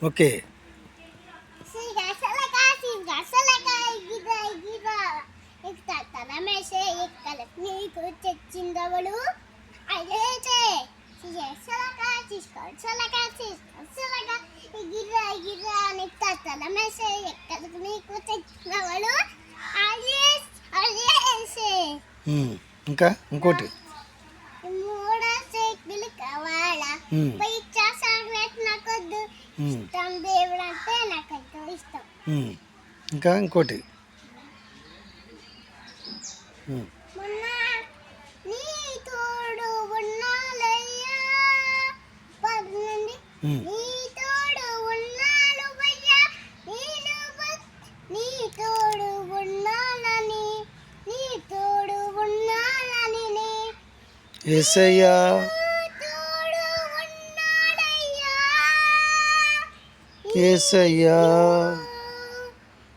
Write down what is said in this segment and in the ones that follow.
Okay. నీకు తెచ్చిందవಳು అయితే గిర్రా నీకు తల మేసే ఎక్కడికి నీకు తెచ్చిందవಳು ఇంకా ఇంకోటి మూడో సైకిల్ కావాలా పైచా చాక్లెట్ నాకొద్దు ఇష్టం దేవుడు అంటే నాకంటూ ఇష్టం. ఇంకా ఇంకోటి మొన్న నీ తోడు ఉన్నాలయ్యా పదండి నీ తోడు ఉన్నాలు భయ్యా నీ తోడు ఉన్నాలని నీ తోడు ఉన్నాలని యేసయ్యా తోడు ఉన్నాడయ్యా యేసయ్యా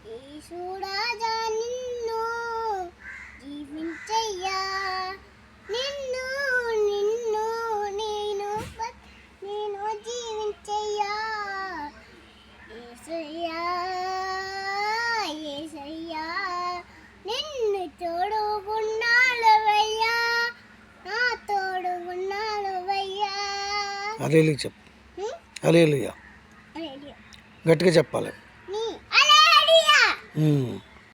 యేసురాజా నిన్ను జీవించయ్యా నిన్ను నిన్ను నేను నేను జీవించయ్యా యేసయ్యా యేసయ్యా నిన్ను తోడు ఉన్నాలవయ్యా నా తోడు ఉన్నాలవయ్యా. హల్లెలూయా చెప్పు. హల్లెలూయా గట్టిగా చెప్పాలి. హల్లెలూయా